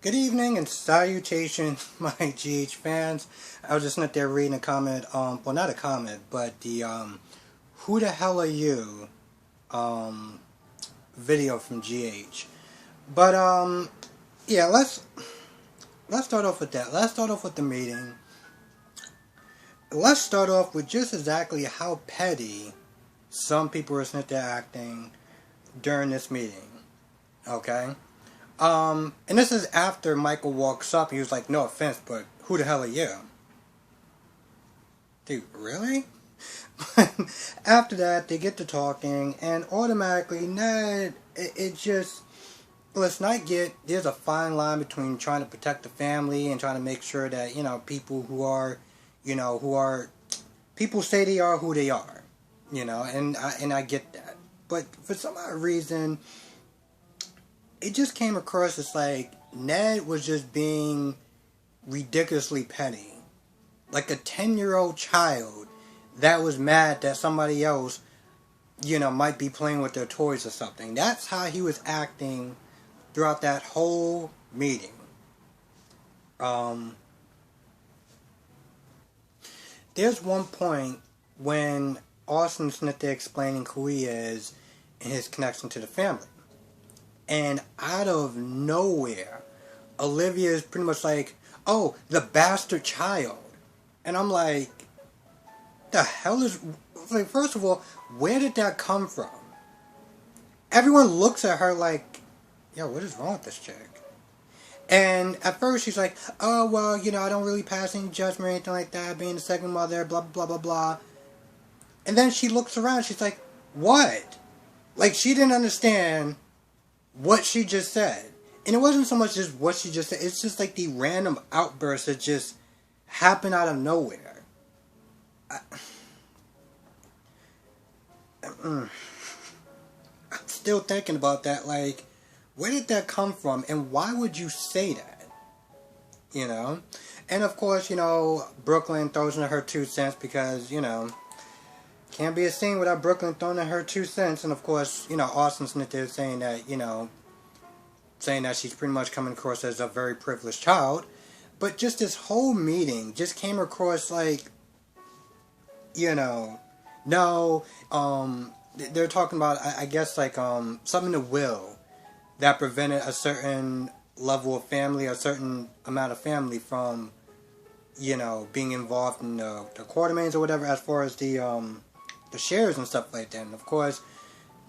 Good evening and salutations, my GH fans. I was just not there reading a comment, well, not a comment, but the, who the hell are you, video from GH. But, yeah, let's start off with that. Let's start off with the meeting. Let's start off with just exactly how petty some people were sitting there acting during this meeting. Okay? And this is after Michael walks up and he was like, no offense, but who the hell are you? Dude, really? After that, they get to talking, and automatically, Ned, it just, listen, I get, there's a fine line between trying to protect the family and trying to make sure that, people who are, people say they are who they are, and I get that. But for some odd reason, it just came across as like Ned was just being ridiculously petty. Like a 10-year-old child that was mad that somebody else, might be playing with their toys or something. That's how he was acting throughout that whole meeting. There's one point when Austin's not there explaining who he is and his connection to the family. And out of nowhere, Olivia is pretty much like, oh, the bastard child. And I'm like, the hell is... Like, first of all, where did that come from? Everyone looks at her like, yo, what is wrong with this chick? And at first she's like, oh, well, I don't really pass any judgment or anything like that, being a second mother, blah, blah, blah, blah. And then she looks around, she's like, what? Like, she didn't understand what she just said. And it wasn't so much just what she just said, it's just like the random outbursts that just happen out of nowhere. I'm still thinking about that, like, where did that come from, and why would you say that? And of course, Brooklyn throws in her 2 cents because, can't be a scene without Brooklyn throwing in her 2 cents. And of course, Austin's not there saying that, saying that she's pretty much coming across as a very privileged child. But just this whole meeting just came across like, no, they're talking about, I guess, like, something to will that prevented a certain level of family, a certain amount of family from, being involved in the Quartermains or whatever, as far as the shares and stuff like that. And of course,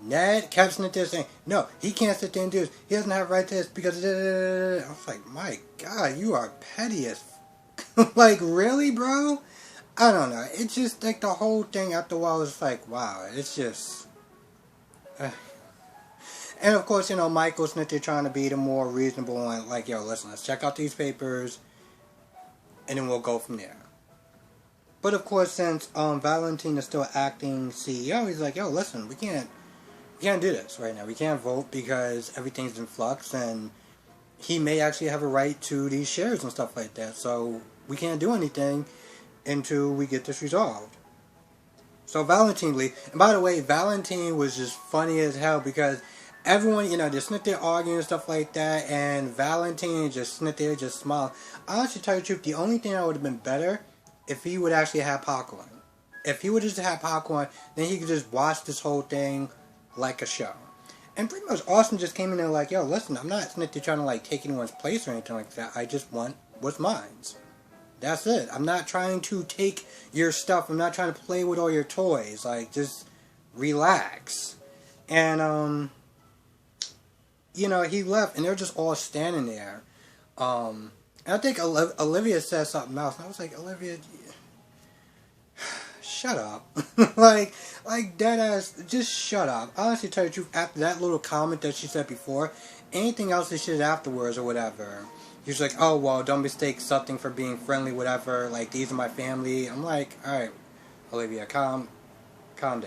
Ned kept sitting there saying, no, he can't sit there and do this. He doesn't have a right to this because... I was like, my God, you are petty as... Like, really, bro? I don't know. It's just, like, the whole thing after a while was like, wow, it's just... And of course, Michael's not there trying to be the more reasonable one. Like, yo, listen, let's check out these papers, and then we'll go from there. But of course, since Valentine is still acting CEO, he's like, yo, listen, we can't do this right now. We can't vote because everything's in flux, and he may actually have a right to these shares and stuff like that. So we can't do anything until we get this resolved. So Valentine leaves. And by the way, Valentine was just funny as hell because everyone, they sit there arguing and stuff like that, and Valentine just sit there, just smile. Honestly, to tell you the truth, the only thing that would have been better if he would actually have popcorn. If he would just have popcorn, then he could just watch this whole thing like a show. And pretty much Austin just came in there like, yo, listen, I'm not trying to like take anyone's place or anything like that. I just want what's mine. That's it. I'm not trying to take your stuff. I'm not trying to play with all your toys. Like, just relax. And, he left, and they're just all standing there. And I think Olivia said something else, and I was like, Olivia, shut up. like dead ass, just shut up. Honestly, to tell you the truth, after that little comment that she said before, anything else that she did afterwards or whatever, he was like, oh, well, don't mistake something for being friendly, whatever, like, these are my family. I'm like, alright, Olivia, calm down.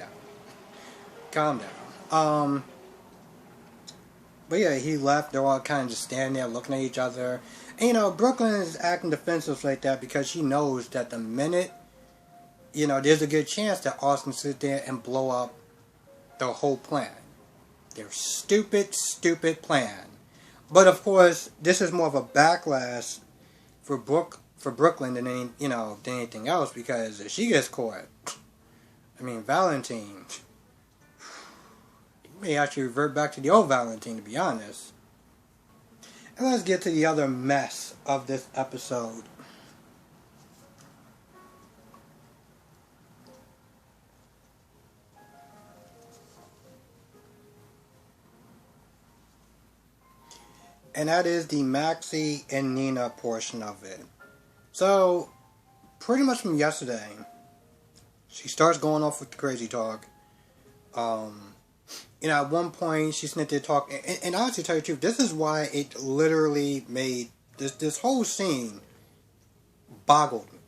Calm down. But yeah, he left. They're all kind of just standing there looking at each other. And, Brooklyn is acting defensive like that because she knows that the minute, there's a good chance that Austin sit there and blow up the whole plan. Their stupid, stupid plan. But of course, this is more of a backlash for Brooklyn than than anything else, because if she gets caught, I mean, Valentine, you may actually revert back to the old Valentine, to be honest. And let's get to the other mess of this episode. And that is the Maxi and Nina portion of it. So, pretty much from yesterday, she starts going off with the crazy talk. At one point, she's sitting there talking, and honestly, to tell you the truth, this is why it literally made this whole scene boggled me.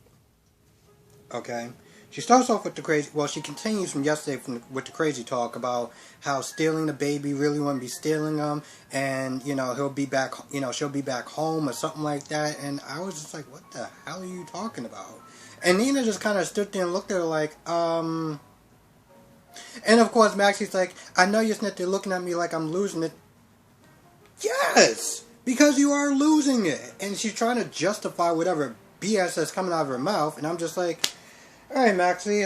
Okay? She starts off with the crazy, well, she continues from yesterday with the crazy talk about how stealing the baby really wouldn't be stealing him, and, he'll be back, she'll be back home or something like that, and I was just like, what the hell are you talking about? And Nina just kind of stood there and looked at her like, and of course Maxi's like, I know you're sitting there looking at me like I'm losing it. Yes! Because you are losing it! And she's trying to justify whatever BS that's coming out of her mouth, and I'm just like, alright, Maxi,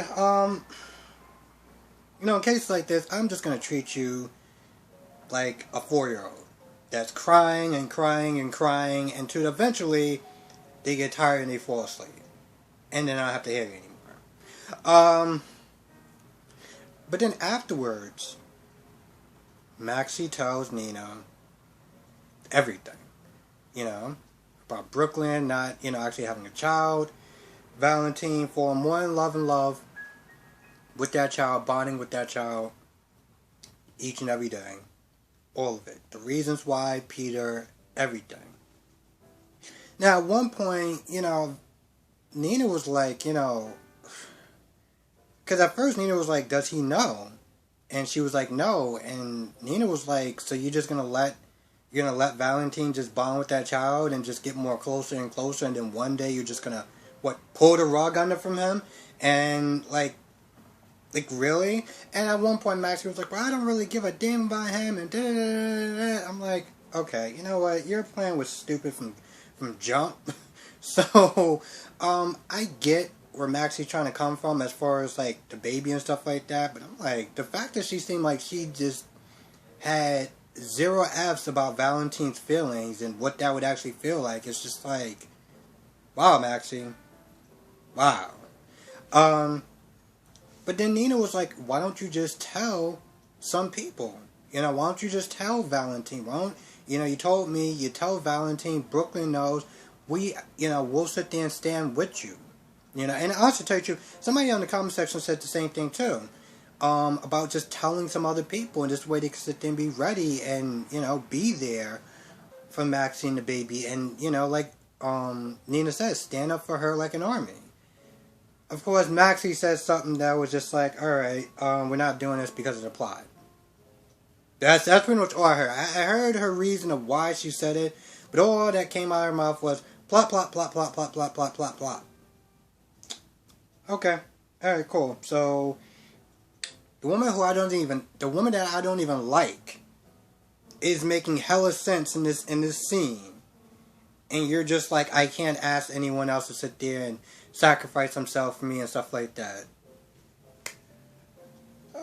in cases like this, I'm just gonna treat you like a 4-year-old that's crying and crying and crying until eventually they get tired and they fall asleep. And then I don't have to hear it anymore. But then afterwards, Maxi tells Nina everything. About Brooklyn not, actually having a child. Valentine falling more in love with that child, bonding with that child each and every day. All of it. The reasons why, Peter, everything. Now, at one point, Nina was like, because at first Nina was like, does he know? And she was like, no. And Nina was like, so you're just going to let Valentine just bond with that child and just get more closer and closer, and then one day you're just going to, pull the rug under from him? And, like, really? And at one point, Maxie was like, well, I don't really give a damn about him, and da-da-da-da-da. I'm like, okay, you know what? Your plan was stupid from jump. So, I get where Maxie's trying to come from as far as, like, the baby and stuff like that, but I'm like, the fact that she seemed like she just had zero F's about Valentine's feelings and what that would actually feel like, it's just like, wow, Maxie. Wow. But then Nina was like, why don't you just tell some people? Why don't you just tell Valentine? You told me, you tell Valentine, Brooklyn knows, we'll sit there and stand with you. And I'll also tell you, somebody on the comment section said the same thing too. About just telling some other people, and this way they can sit there and be ready and, be there for Maxine the baby. And, like Nina says, stand up for her like an army. Of course, Maxie says something that was just like, alright, we're not doing this because of the plot. That's pretty much all I heard. I heard her reason of why she said it, but all that came out of her mouth was plot, plot, plot, plot, plot, plot, plot, plot, plot. Okay. Alright, cool. So, the woman that I don't even like is making hella sense in this scene. And you're just like, I can't ask anyone else to sit there and sacrifice himself for me and stuff like that.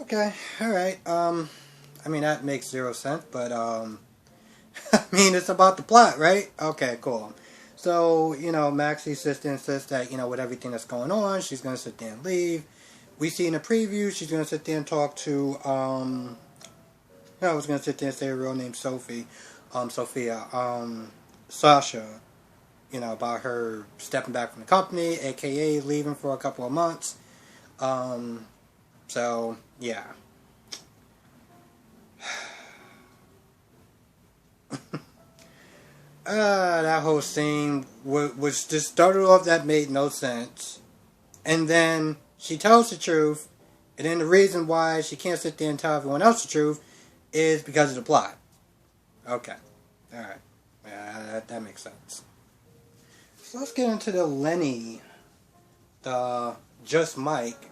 Okay, alright. That makes zero sense, but, it's about the plot, right? Okay, cool. So, Maxie sits there and says that, with everything that's going on, she's going to sit there and leave. We see in the preview, she's going to sit there and talk to, I was going to sit there and say her real name, Sophia, Sasha, about her stepping back from the company, aka leaving for a couple of months. So, yeah. That whole scene was just started off that made no sense. And then she tells the truth, and then the reason why she can't sit there and tell everyone else the truth is because of the plot. Okay. Alright. Yeah, that makes sense. So let's get into the Lenny, the Just Mike,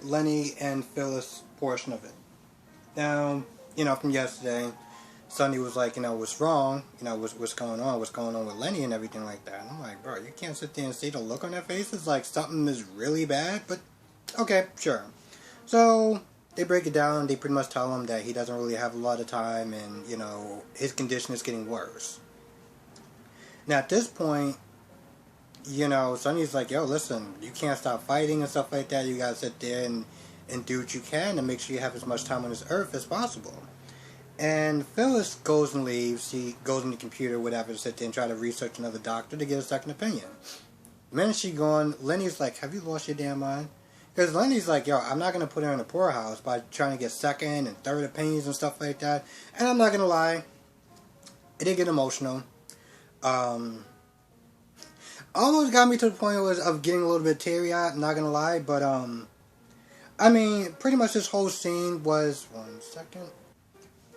Lenny and Phyllis portion of it. Now, from yesterday, Sunny was like, what's wrong? What's going on? What's going on with Lenny and everything like that? And I'm like, bro, you can't sit there and see the look on their faces like something is really bad. But okay, sure. So they break it down. They pretty much tell him that he doesn't really have a lot of time, and his condition is getting worse. Now at this point, Sonny's like, yo, listen, you can't stop fighting and stuff like that. You gotta sit there and do what you can to make sure you have as much time on this earth as possible. And Phyllis goes and leaves. She goes in the computer, whatever, to sit there and try to research another doctor to get a second opinion. The minute she's gone, Lenny's like, have you lost your damn mind? Because Lenny's like, yo, I'm not going to put her in a poorhouse by trying to get second and third opinions and stuff like that. And I'm not going to lie, it did get emotional. Almost got me to the point of getting a little bit teary-eyed, I'm not going to lie. But, pretty much this whole scene was, one second,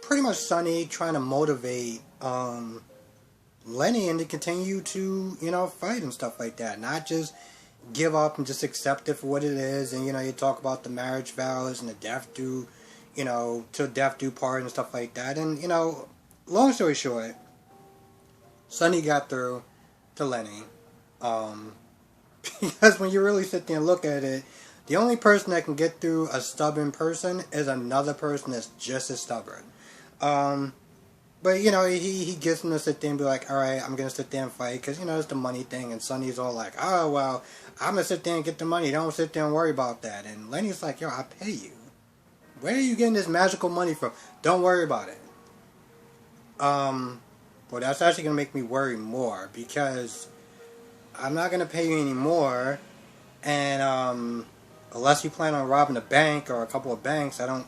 pretty much Sonny trying to motivate Lenny and to continue to, fight and stuff like that. Not just give up and just accept it for what it is. And, you talk about the marriage vows and the death due, till death due part and stuff like that. And, long story short, Sonny got through to Lenny. Because when you really sit there and look at it, the only person that can get through a stubborn person is another person that's just as stubborn. But, he gets him to sit there and be like, alright, I'm going to sit there and fight, because, it's the money thing, and Sonny's all like, oh, well, I'm going to sit there and get the money, don't sit there and worry about that. And Lenny's like, yo, I pay you. Where are you getting this magical money from? Don't worry about it. Well, that's actually going to make me worry more, because I'm not going to pay you anymore, and, unless you plan on robbing a bank or a couple of banks, I don't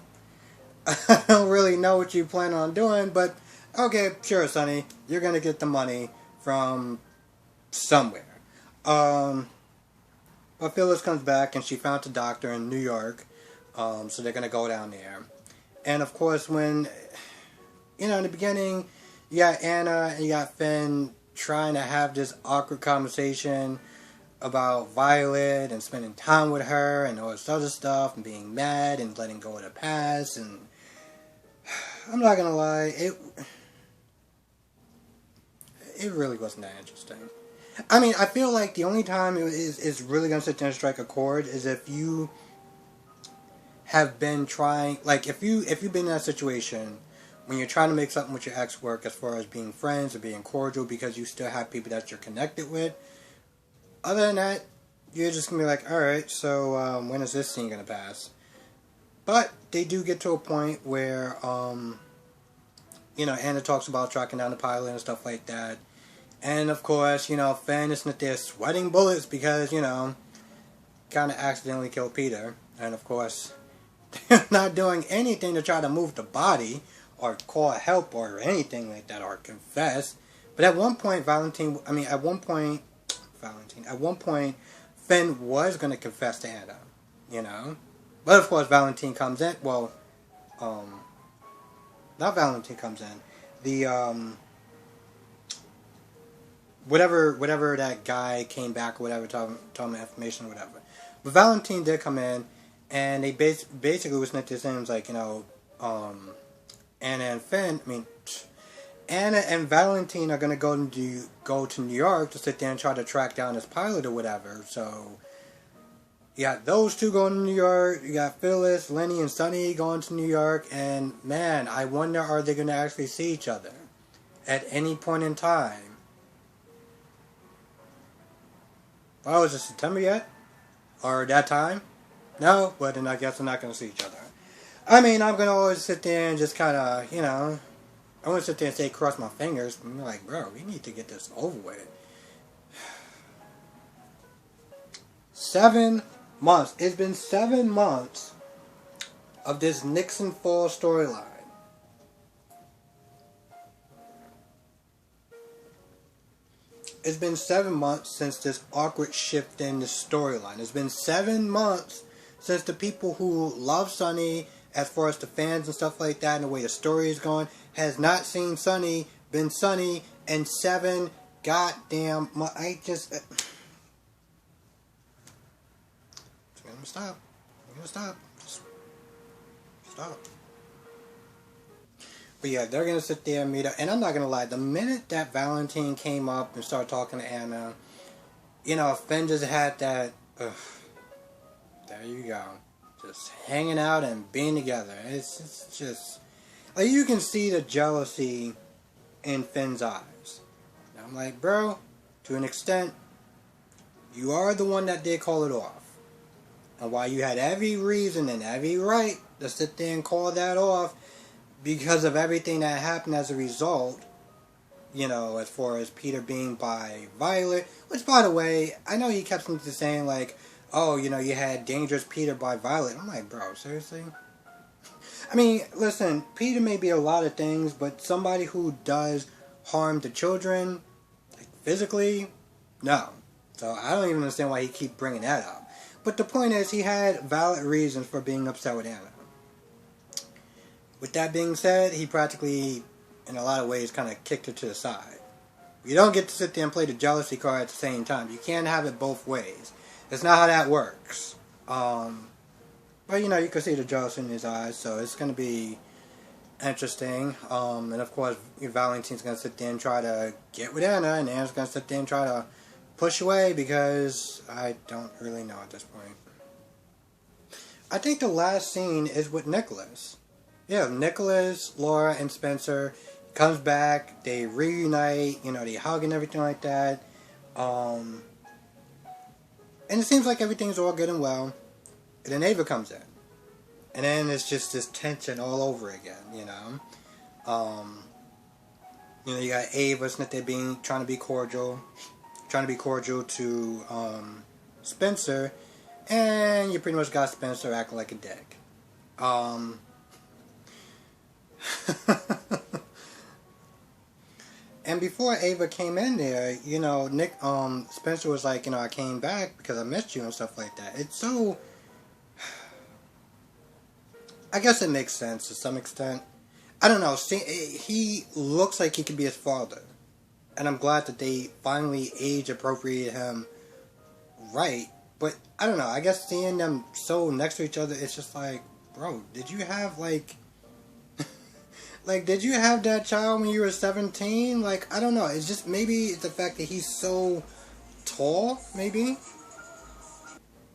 really know what you plan on doing, but okay, sure, Sonny, you're gonna get the money from somewhere. But Phyllis comes back and she found the doctor in New York, so they're gonna go down there. And of course, when in the beginning, you got Anna and you got Finn trying to have this awkward conversation about Violet and spending time with her and all this other stuff and being mad and letting go of the past, and I'm not gonna lie, it really wasn't that interesting. I feel like the only time it's really gonna sit there and strike a chord is if you have been trying, like if you've been in that situation when you're trying to make something with your ex work as far as being friends or being cordial because you still have people that you're connected with. Other than that, you're just going to be like, alright, so when is this scene going to pass? But they do get to a point where, Anna talks about tracking down the pilot and stuff like that. And of course, Finn is not there sweating bullets because, kind of accidentally killed Peter. And of course, they're not doing anything to try to move the body or call help or anything like that or confess. But at one point, at one point, Finn was going to confess to Anna, But of course, Valentine comes in. Well, not Valentine comes in. The, whatever that guy came back or whatever, told him information or whatever. But Valentine did come in, and they basically was meant to say, like, Anna and Finn, Anna and Valentine are going to go to New York to sit there and try to track down this pilot or whatever. So, you got those two going to New York. You got Phyllis, Lenny, and Sonny going to New York. And, man, I wonder, are they going to actually see each other at any point in time? Oh, is it September yet? Or that time? No? But then I guess they're not going to see each other. I'm going to always sit there and just kind of, I want to sit there and say cross my fingers. I'm like, bro, we need to get this over with. 7 months. It's been 7 months of this Nixon Fall storyline. It's been 7 months since this awkward shift in the storyline. It's been 7 months since the people who love Sonny, as far as the fans and stuff like that, and the way the story is going, has not seen Sonny, been Sonny, in 7 goddamn months. I'm gonna stop. Just stop. But yeah, they're gonna sit there and meet up. And I'm not gonna lie, the minute that Valentine came up and started talking to Anna, Finn just had that. There you go, just hanging out and being together. It's just like you can see the jealousy in Finn's eyes. And I'm like, bro, to an extent, you are the one that did call it off. And while you had every reason and every right to sit there and call that off because of everything that happened as a result, as far as Peter being by Violet, which, by the way, I know he kept saying, like, oh, you had dangerous Peter by Violet. I'm like, bro, seriously? I mean, listen, Peter may be a lot of things, but somebody who does harm to children, like, physically, no. So I don't even understand why he keep bringing that up. But the point is, he had valid reasons for being upset with Anna. With that being said, he practically, in a lot of ways, kind of kicked her to the side. You don't get to sit there and play the jealousy card at the same time. You can't have it both ways. That's not how that works. But, you can see the jealousy in his eyes, so it's going to be interesting. And, of course, Valentine's going to sit there and try to get with Anna, and Anna's going to sit there and try to push away because I don't really know at this point. I think the last scene is with Nicholas. Yeah, Nicholas, Laura, and Spencer comes back. They reunite. They hug and everything like that. And it seems like everything's all good and well. And then Ava comes in. And then it's just this tension all over again, you got Ava sitting there trying to be cordial to Spencer, and you pretty much got Spencer acting like a dick. And before Ava came in there, Spencer was like, I came back because I missed you and stuff like that. It's so, I guess it makes sense to some extent. I don't know. See, he looks like he could be his father. And I'm glad that they finally age appropriated him right. But, I don't know. I guess seeing them so next to each other, it's just like, bro, did you have, did you have that child when you were 17? Like, I don't know. It's just, maybe it's the fact that he's so tall, maybe?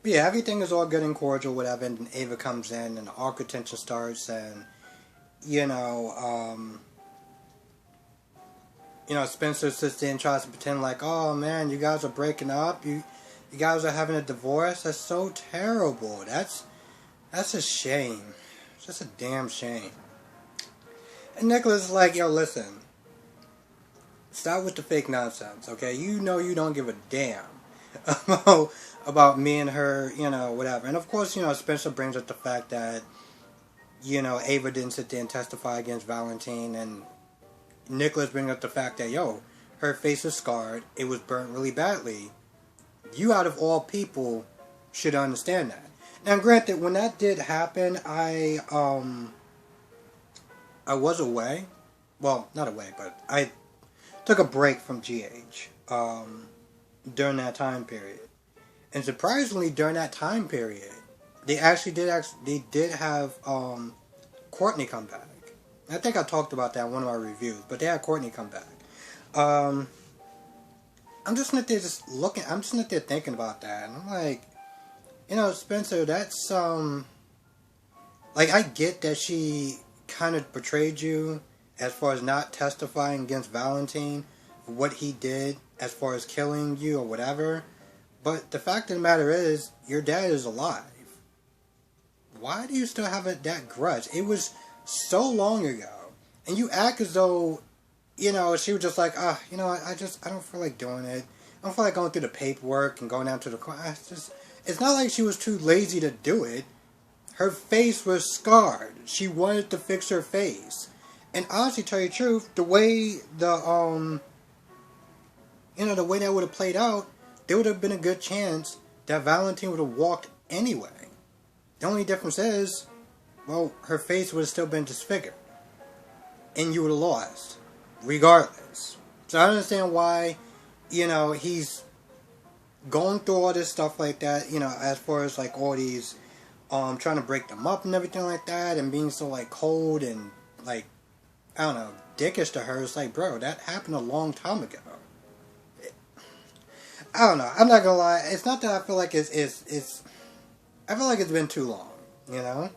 But yeah, everything is all good and cordial, whatever, and then Ava comes in, and the awkward tension starts, and, Spencer sits there and tries to pretend like, oh man, you guys are breaking up, you guys are having a divorce, that's so terrible, that's a shame, it's just a damn shame. And Nicholas is like, yo, listen, stop with the fake nonsense, okay, you don't give a damn about me and her, whatever, and of course, Spencer brings up the fact that, Ava didn't sit there and testify against Valentine, and Nicholas brings up the fact that, her face is scarred, it was burnt really badly. You, out of all people, should understand that. Now, granted, when that did happen, I was away. Well, not away, but I took a break from GH during that time period. And surprisingly, during that time period, they did have Courtney come back. I think I talked about that in one of my reviews, but they had Courtney come back. I'm just sitting there I'm just sitting there thinking about that, and I'm like, Spencer, that's, I get that she kind of betrayed you as far as not testifying against Valentine for what he did as far as killing you or whatever, but the fact of the matter is, your dad is alive. Why do you still have that grudge? It was so long ago, and you act as though, she was just like, I don't feel like doing it. I don't feel like going through the paperwork and going down to the court. It's not like she was too lazy to do it. Her face was scarred. She wanted to fix her face. And honestly, to tell you the truth, the way the way that would have played out, there would have been a good chance that Valentine would have walked anyway. The only difference is, well, her face would have still been disfigured. And you would have lost. Regardless. So I don't understand why, he's going through all this stuff like that, as far as, all these, trying to break them up and everything like that, and being so, cold and, I don't know, dickish to her. It's like, bro, that happened a long time ago. I don't know. I'm not gonna lie. It's not that I feel like it's I feel like it's been too long. You know,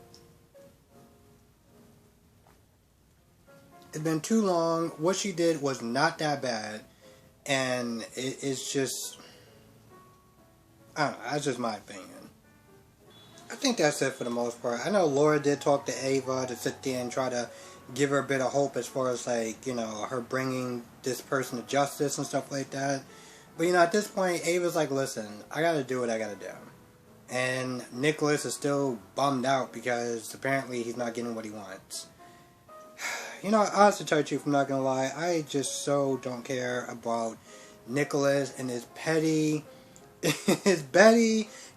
it's been too long. What she did was not that bad, and it's just, I don't know. That's just my opinion. I think that's it for the most part. I know Laura did talk to Ava to sit there and try to give her a bit of hope as far as, like, you know, her bringing this person to justice and stuff like that. But, you know, at this point, Ava's like, listen, I gotta do what I gotta do. And Nicholas is still bummed out because apparently he's not getting what he wants. You know, honestly, to tell you the truth, I'm not gonna lie, I just so don't care about Nicholas and his petty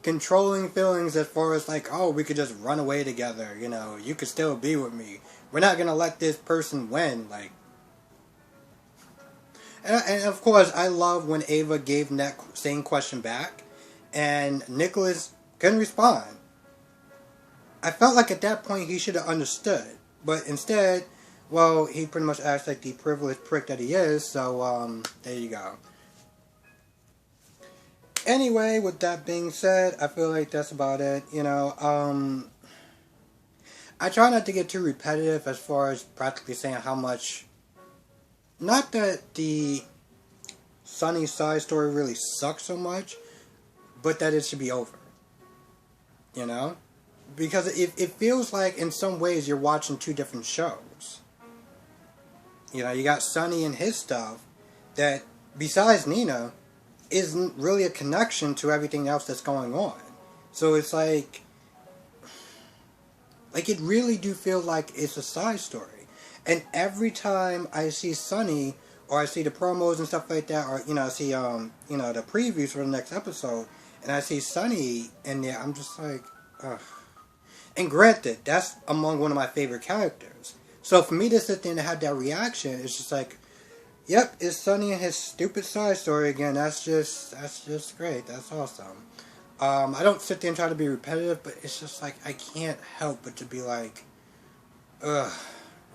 controlling feelings as far as like, oh, we could just run away together, you know, you could still be with me. We're not gonna let this person win, like. And of course, I love when Ava gave him that same question back, and Nicholas couldn't respond. I felt like at that point he should have understood, but instead, well, he pretty much acts like the privileged prick that he is, so, there you go. Anyway, with that being said, I feel like that's about it. You know, I try not to get too repetitive as far as practically saying how much, not that the Sunny side story really sucks so much, but that it should be over. You know? Because it feels like in some ways you're watching two different shows. You know, you got Sunny and his stuff that, besides Nina, isn't really a connection to everything else that's going on. So it's like it really do feel like it's a side story. And every time I see Sunny, or I see the promos and stuff like that, or, you know, I see, you know, the previews for the next episode, and I see Sunny in there, I'm just like, ugh. And granted, that's among one of my favorite characters. So for me to sit there and have that reaction, it's just like, yep, it's Sunny and his stupid side story again. That's just great. That's awesome. I don't sit there and try to be repetitive, but it's just like, I can't help but to be like, ugh,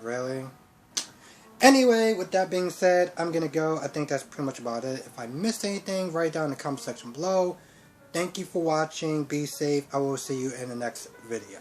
really? Anyway, with that being said, I'm gonna go. I think that's pretty much about it. If I missed anything, write down in the comment section below. Thank you for watching. Be safe. I will see you in the next video.